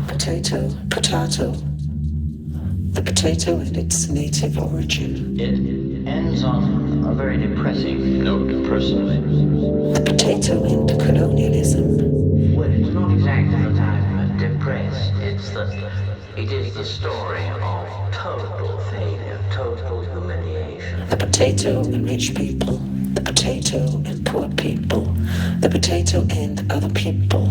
Potato, potato. The potato and its native origin. It ends on a very depressing note, personally. The potato and colonialism. Well, it's not exactly that I'm depressed. It is the story of total failure, total humiliation. The potato and rich people. The potato and poor people. The potato and other people.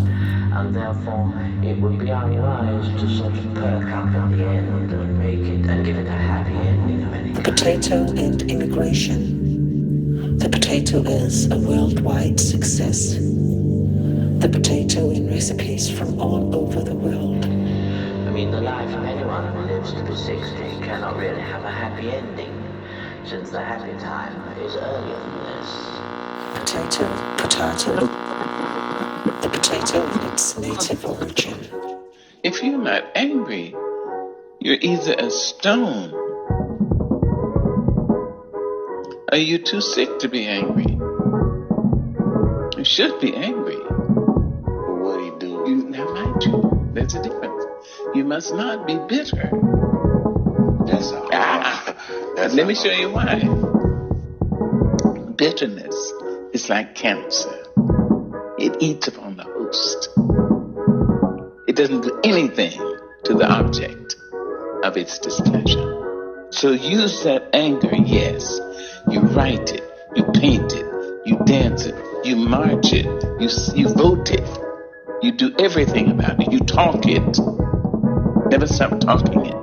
And therefore, it would be unwise to sort of perk up at the end and make it and give it a happy ending of any kind. The potato and immigration. The potato is a worldwide success. The potato in recipes from all over the world. I mean, the life of anyone who lives to be 60 cannot really have a happy ending, since the happy time is earlier than this. Potato, potato. The potato in its native origin. If you're not angry, you're either a stone or you're too sick to be angry. You should be angry. But what do you do? Now, mind you, there's a difference. You must not be bitter. That's all. Let me show you why. Bitterness is like cancer. It eats upon the host. It doesn't do anything to the object of its displeasure. So use that anger, yes. You write it, you paint it, you dance it, you march it, you vote it, you do everything about it, you talk it. Never stop talking it.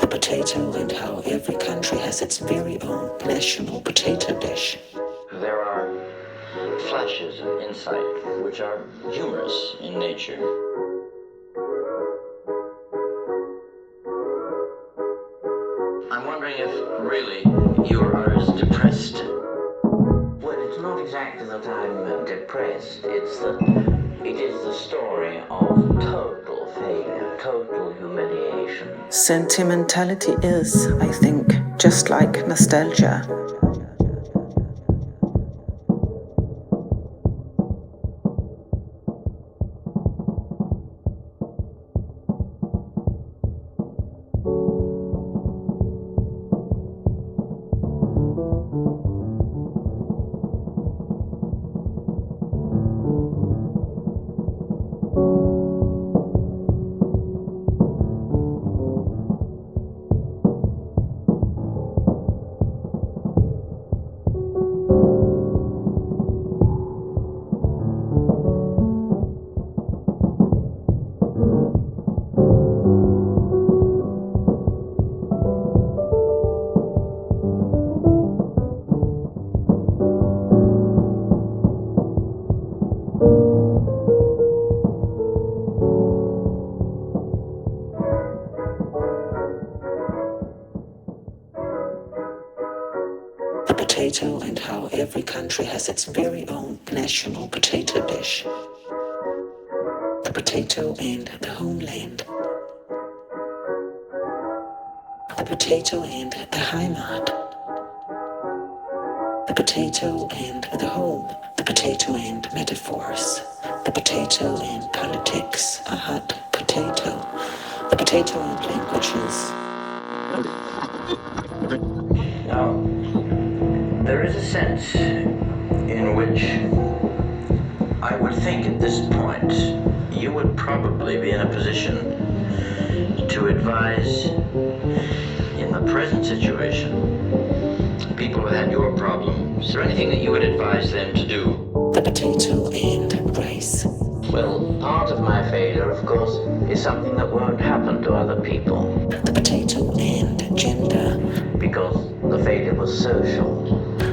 The potato and how every country has its very own national potato dish. There are flashes of insight which are humorous in nature. I'm wondering if really you are as depressed. Well, it's not exactly that I'm depressed. It is the story of total failure, total humiliation. Sentimentality is, I think, just like nostalgia. The potato and how every country has its very own national potato dish. The potato and the homeland. The potato and the Heimat. The potato and the home. The potato and metaphors. The potato and politics. A hot potato. The potato and languages. Now, there is a sense in which I would think at this point you would probably be in a position to advise in the present situation people who had your problem. Is there anything that you would advise them to do? The potato and race. Well, part of my failure, of course, is something that won't happen to other people. The potato and gender. Because the failure was social.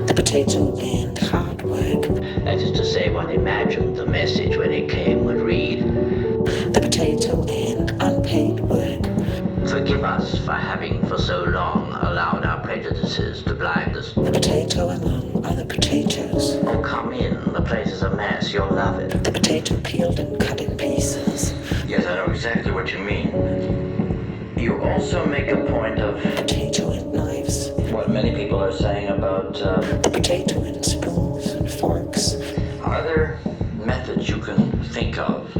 The potato and hard work. That is to say, one imagined the message when it came would read, The potato and unpaid work. "Forgive us for having for so long allowed our prejudices to blind us." The potato among other potatoes. Oh, come in, the place is a mess, you'll love it. The potato peeled and cut in pieces. Yes, I know exactly what you mean. You also make a point of Potato and knives. what many people are saying about The potato and spoons and forks. Are there methods you can think of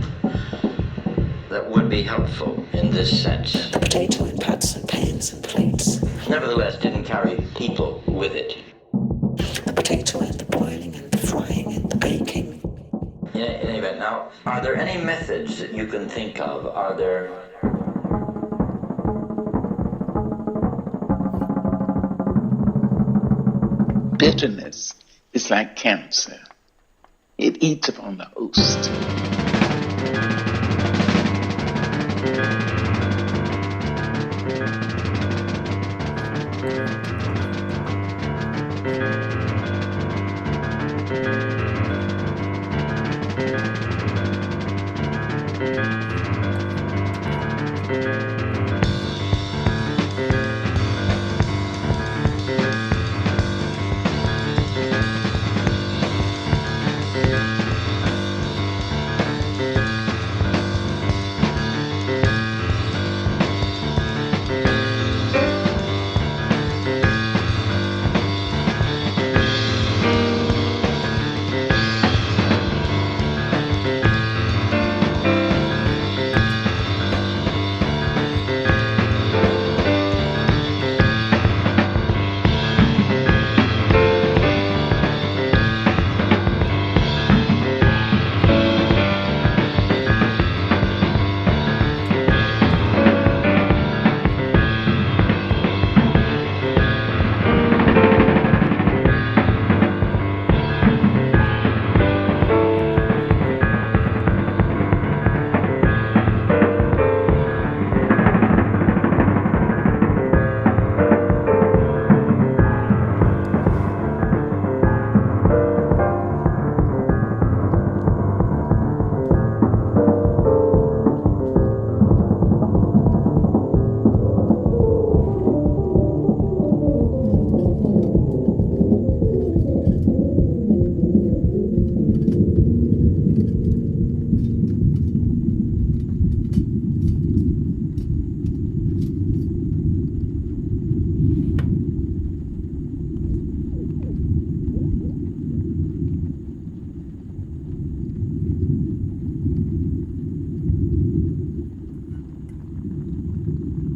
that would be helpful in this sense? The potato in pots and pans and plates. Nevertheless, didn't carry people with it. The potato and the boiling and the frying and the baking. In any event, now, are there any methods that you can think of? Are there... Bitterness is like cancer. It eats upon the host.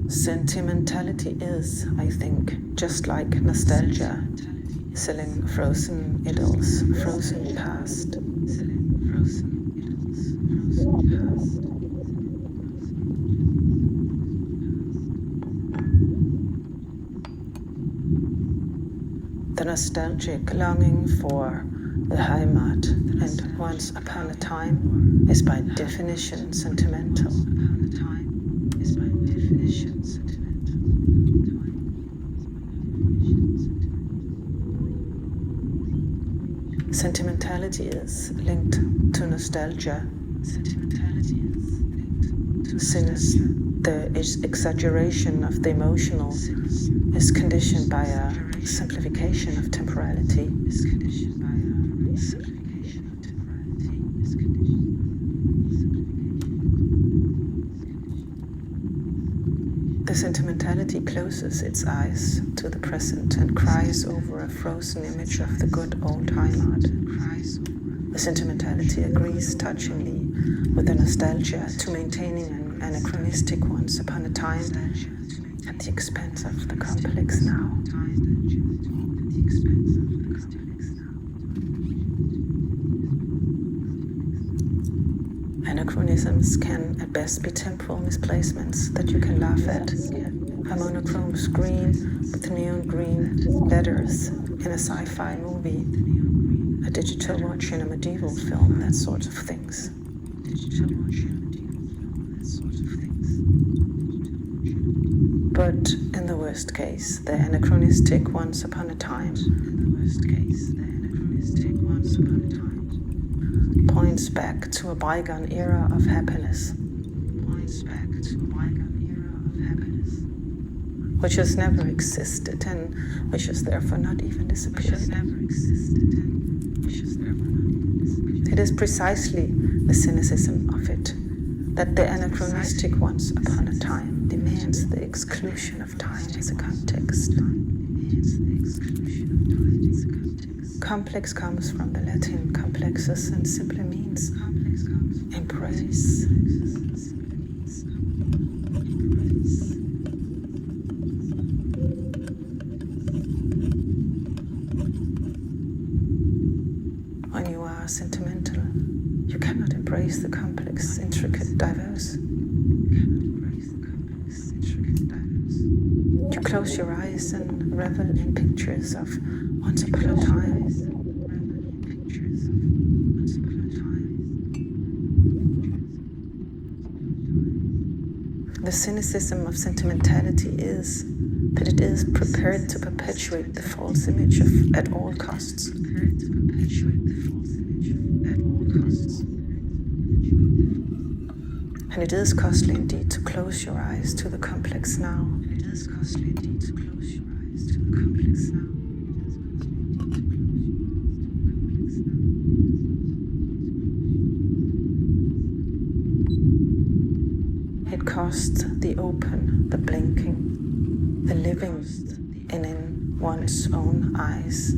Sentimentality is, I think, just like nostalgia, selling frozen idols, frozen past. The nostalgic longing for the Heimat and once upon a time is by definition sentimental. Sentimentality is linked to nostalgia, since the exaggeration of the emotional is conditioned by a simplification of temporality. The sentimentality closes its eyes to the present and cries over a frozen image of the good old Heimat. The sentimentality agrees touchingly with the nostalgia to maintaining an anachronistic once upon a time at the expense of the complex now. Anachronisms can at best be temporal misplacements that you can laugh at. A monochrome screen with neon green letters in a sci-fi movie, a digital watch in a medieval film, that sort of things. But in the worst case, the anachronistic once upon a time points back to a bygone era of happiness, which has never existed and which has therefore not even disappeared. It is precisely the cynicism of it that the anachronistic once upon a time demands the exclusion of time as a context. Complex comes from the Latin complexus and simply means embrace. When you are sentimental, you cannot embrace the complex, intricate, diverse. You close your eyes and revel in pictures of once upon a time. The cynicism of sentimentality is that it is prepared to perpetuate the false image of at all costs. And it is costly indeed to close your eyes to the complex now. It costs the open, the blinking, the living in one's own eyes.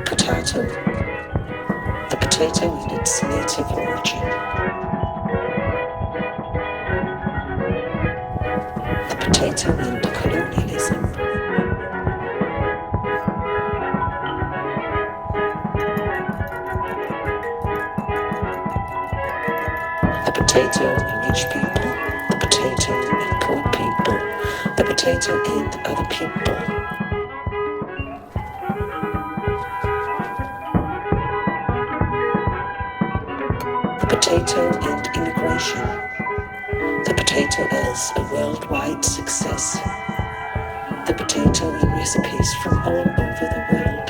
Potato. The potato in its native origin. The potato in colonialism. The potato in rich people. The potato in poor people. The potato in other people. Potato and immigration. The potato as a worldwide success. The potato in recipes from all over the world.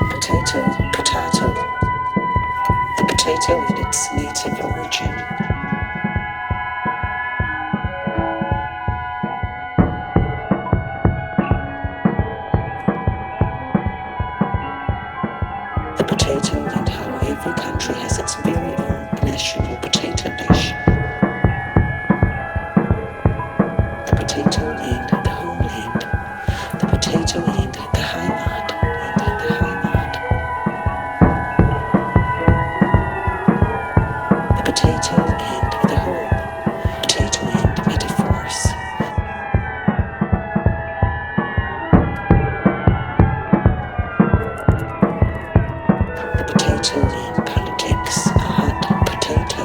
Potato. The potato in its native origin. And how every country has its very own national potato dish. The potato and the homeland. The potato and the Heimat. The potato and the home. Potato and metaphors. The potato in politics, a hot potato.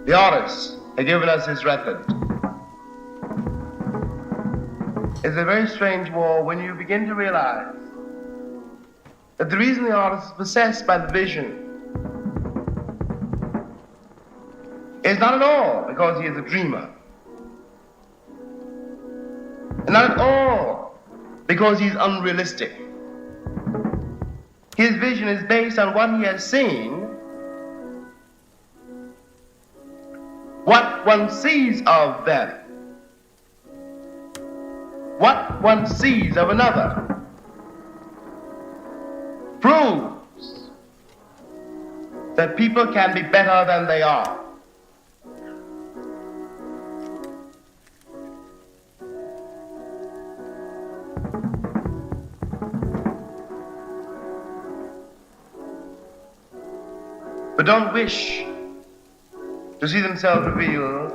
The artist has given us his record. It's a very strange war when you begin to realize that the reason the artist is possessed by the vision is not at all because he is a dreamer, and not at all because he's unrealistic. His vision is based on what he has seen, what one sees of them, what one sees of another, proves that people can be better than they are. But don't wish to see themselves revealed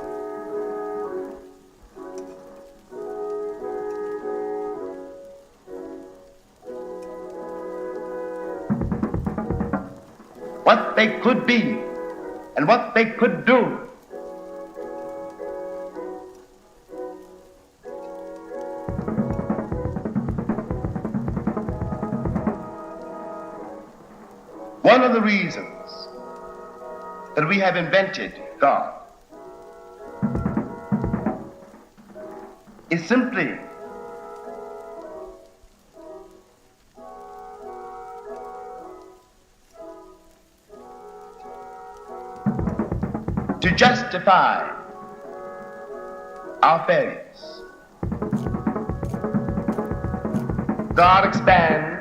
what they could be and what they could do. One of the reasons that we have invented God is simply to justify our failures. God expands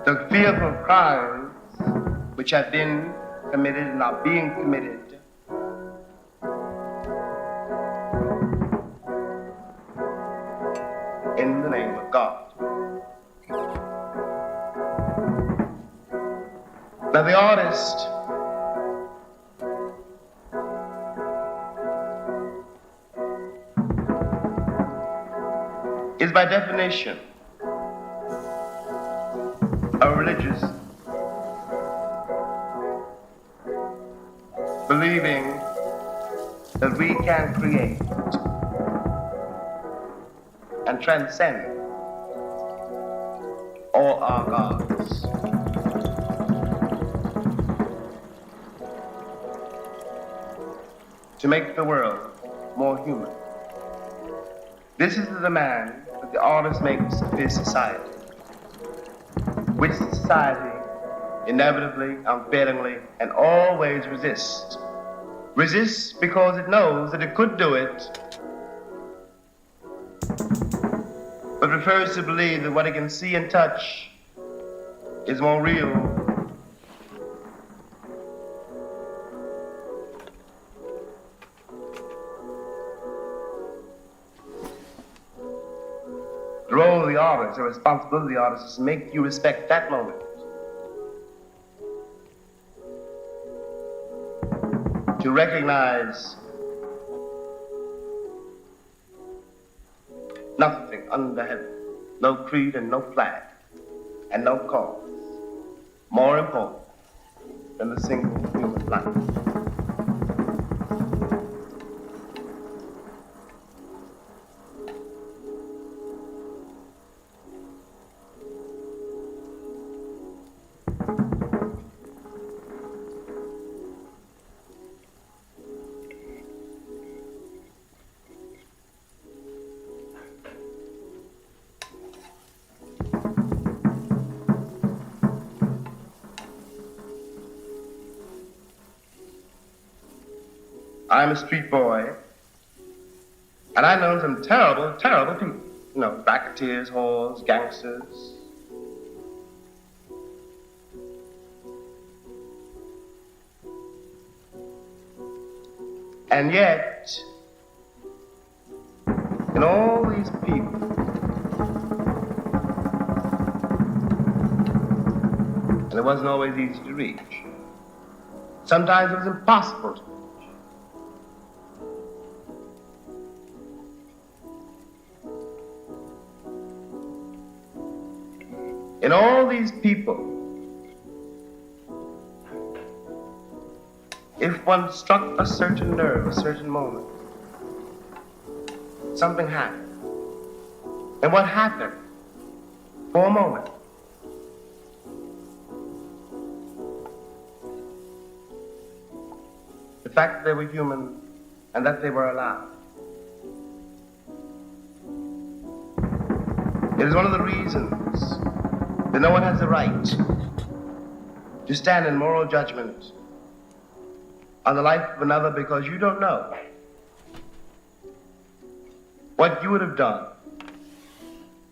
the fearful crimes which have been committed and are being committed in the name of God. Now the artist is by definition a religious, believing that we can create and transcend all our gods. To make the world more human. This is the demand that the artist makes of his society, which society inevitably, unfailingly, and always resists. Resists because it knows that it could do it, but prefers to believe that what it can see and touch is more real The role of the artist, the responsibility of the artist, is to make you respect that moment. To recognize nothing under heaven, no creed and no flag, and no cause, more important than the single human life. I'm a street boy, and I know some terrible, terrible people. You know, racketeers, whores, gangsters. And yet, in all these people, and it wasn't always easy to reach. Sometimes it was impossible to reach. In all these people, if one struck a certain nerve, a certain moment, something happened. And what happened for a moment the fact that they were human and that they were alive. It is one of the reasons that no one has the right to stand in moral judgment on the life of another, because you don't know what you would have done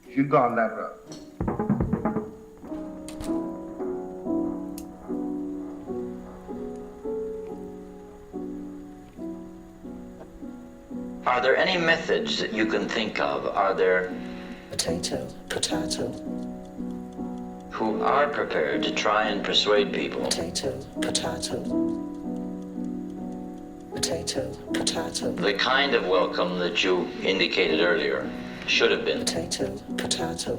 if you'd gone that road. Are there any methods that you can think of? Are there Potato, potato, who are prepared to try and persuade people? potato, potato, potato, potato, The kind of welcome that you indicated earlier should have been. potato, potato,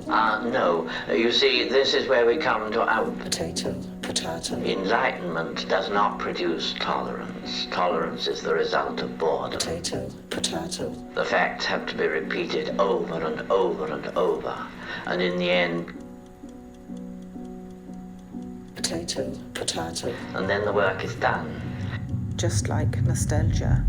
No. You see, this is where we come to our potato, potato, enlightenment does not produce tolerance. Tolerance is the result of boredom. potato, potato, The facts have to be repeated over and over and over. And in the end, potato, potato, and then the work is done. just like nostalgia.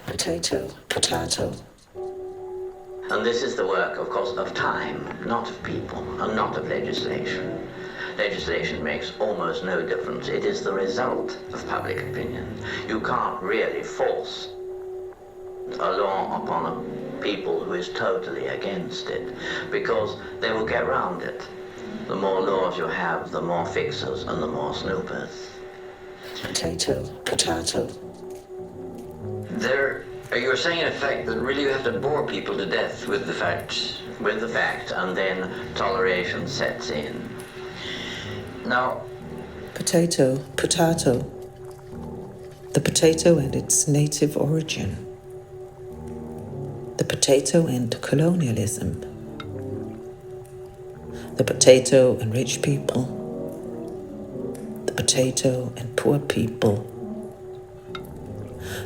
Potato, potato, And this is the work, of course, of time, not of people, and not of legislation. Legislation makes almost no difference. It is the result of public opinion. You can't really force a law upon a people who is totally against it, because they will get round it. The more laws you have, the more fixers and the more snoopers. potato, potato, You're saying in effect that really you have to bore people to death with the fact, and then toleration sets in. Now, potato, potato, the potato and its native origin, the potato and colonialism, the potato and rich people, the potato and poor people,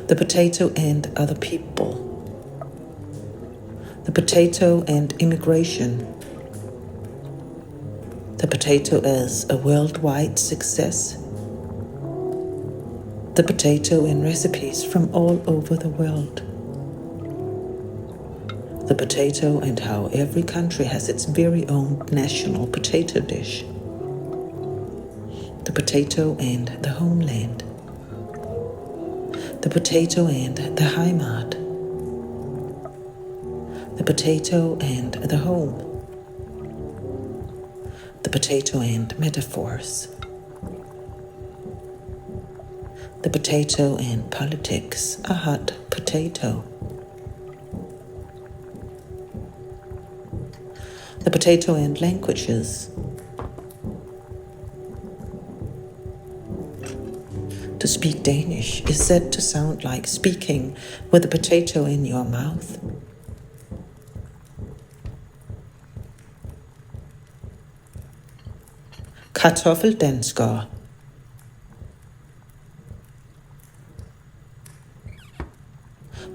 the potato and other people, the potato and immigration, the potato as a worldwide success, the potato in recipes from all over the world, the potato and how every country has its very own national potato dish, the potato and the homeland, the potato and the Heimat, the potato and the home, the potato and metaphors, the potato and politics, a hot potato, the potato and languages, to speak Danish is said to sound like speaking with a potato in your mouth. Kartoffeldanskere.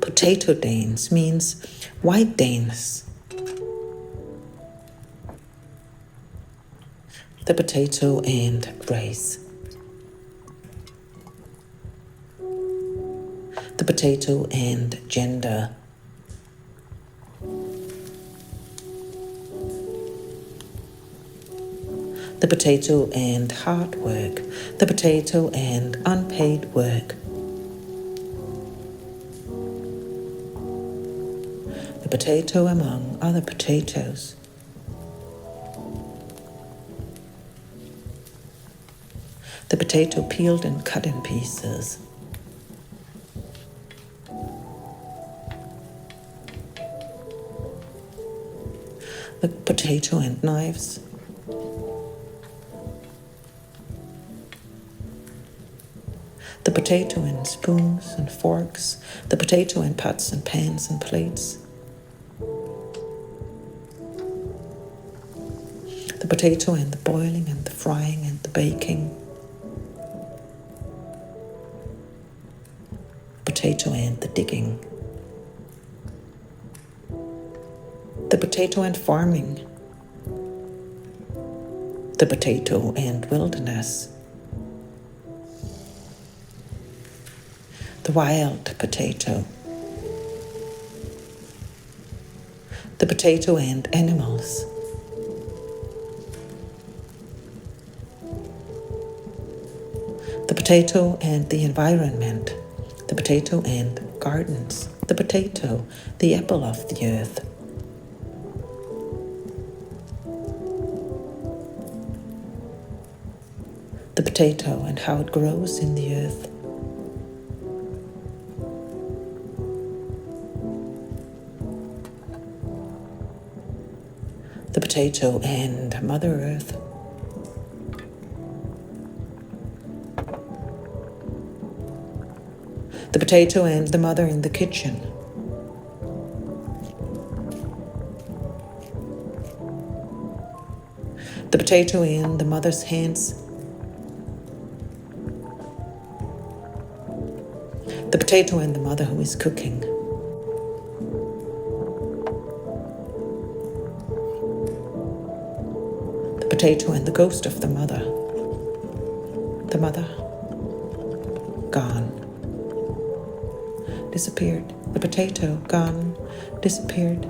Potato Danes means white Danes. The potato and race. The potato and gender. The potato and hard work. The potato and unpaid work. The potato among other potatoes. The potato peeled and cut in pieces. The potato and knives. The potato and spoons and forks. The potato and pots and pans and plates. The potato and the boiling and the frying and the baking. The potato and the digging. The potato and farming. The potato and wilderness. The wild potato. The potato and animals. The potato and the environment. The potato and gardens. The potato, the apple of the earth. The potato and how it grows in the earth. The potato and Mother Earth. The potato and the mother in the kitchen. The potato in the mother's hands. The potato and the mother who is cooking. The potato and the ghost of the mother. The mother, gone, disappeared. The potato, gone, disappeared.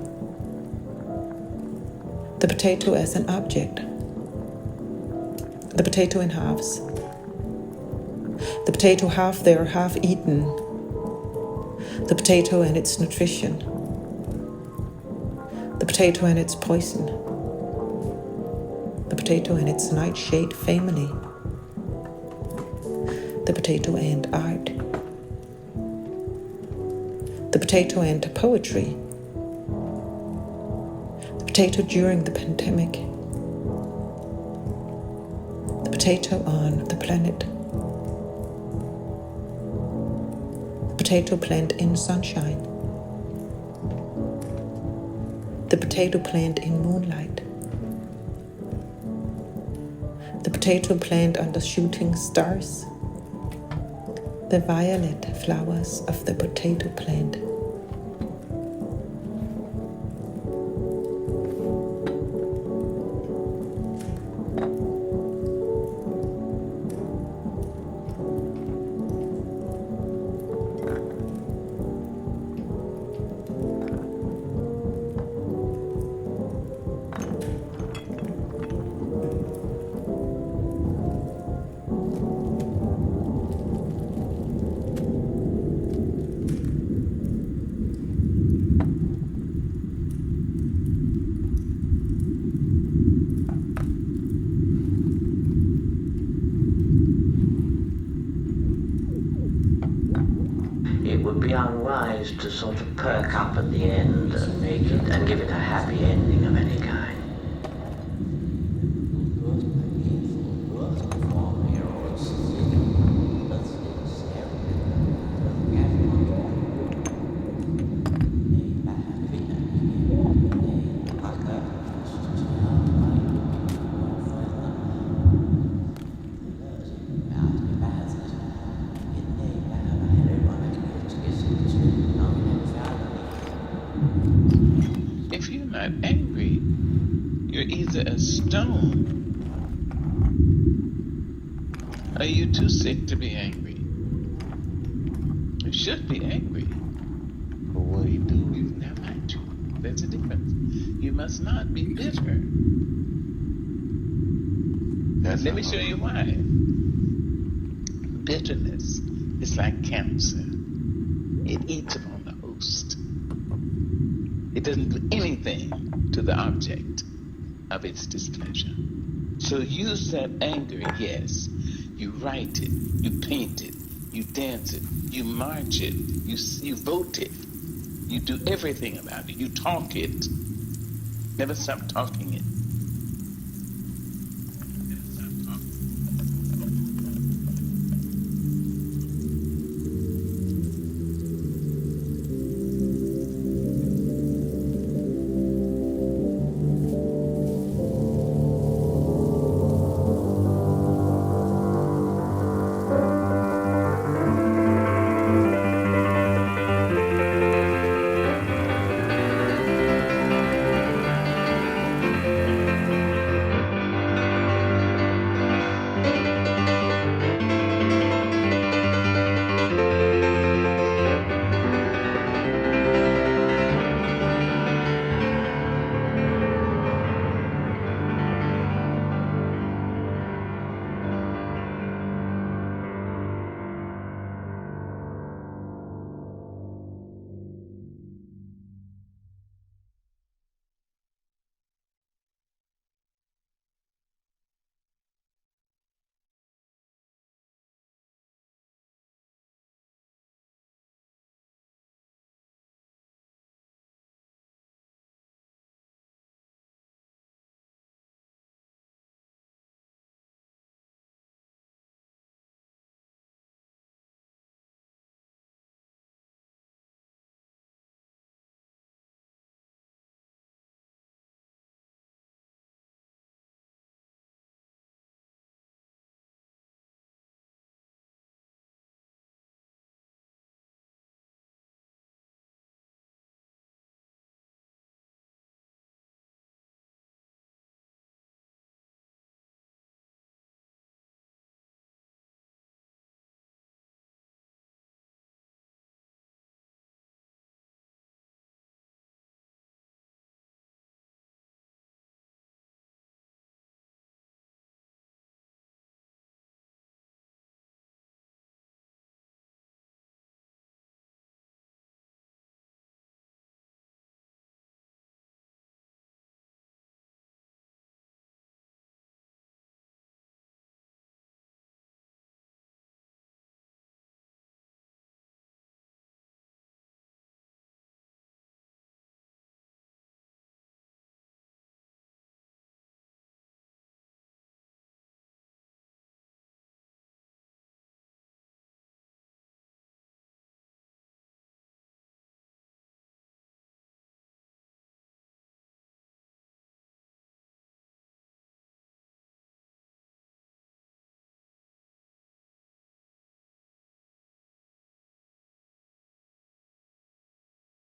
The potato as an object. The potato in halves. The potato half there, half eaten. The potato and its nutrition. The potato and its poison. The potato and its nightshade family. The potato and art. The potato and poetry. The potato during the pandemic. The potato on the planet. The potato plant in sunshine. The potato plant in moonlight. The potato plant under shooting stars. The violet flowers of the potato plant. It would be unwise to sort of perk up at the end and make it and give it a happy ending of any kind. If you're not angry, you're either a stone Are you too sick to be angry? You should be angry. But what he do? Now, mind you, there's a difference. You must not be bitter. Let me show you why. Bitterness is like cancer. It eats upon the host. It doesn't do anything to the object of its displeasure. So use that anger, yes. You write it, you paint it, you dance it, you march it, you vote it, you do everything about it, you talk it. Never stop talking it.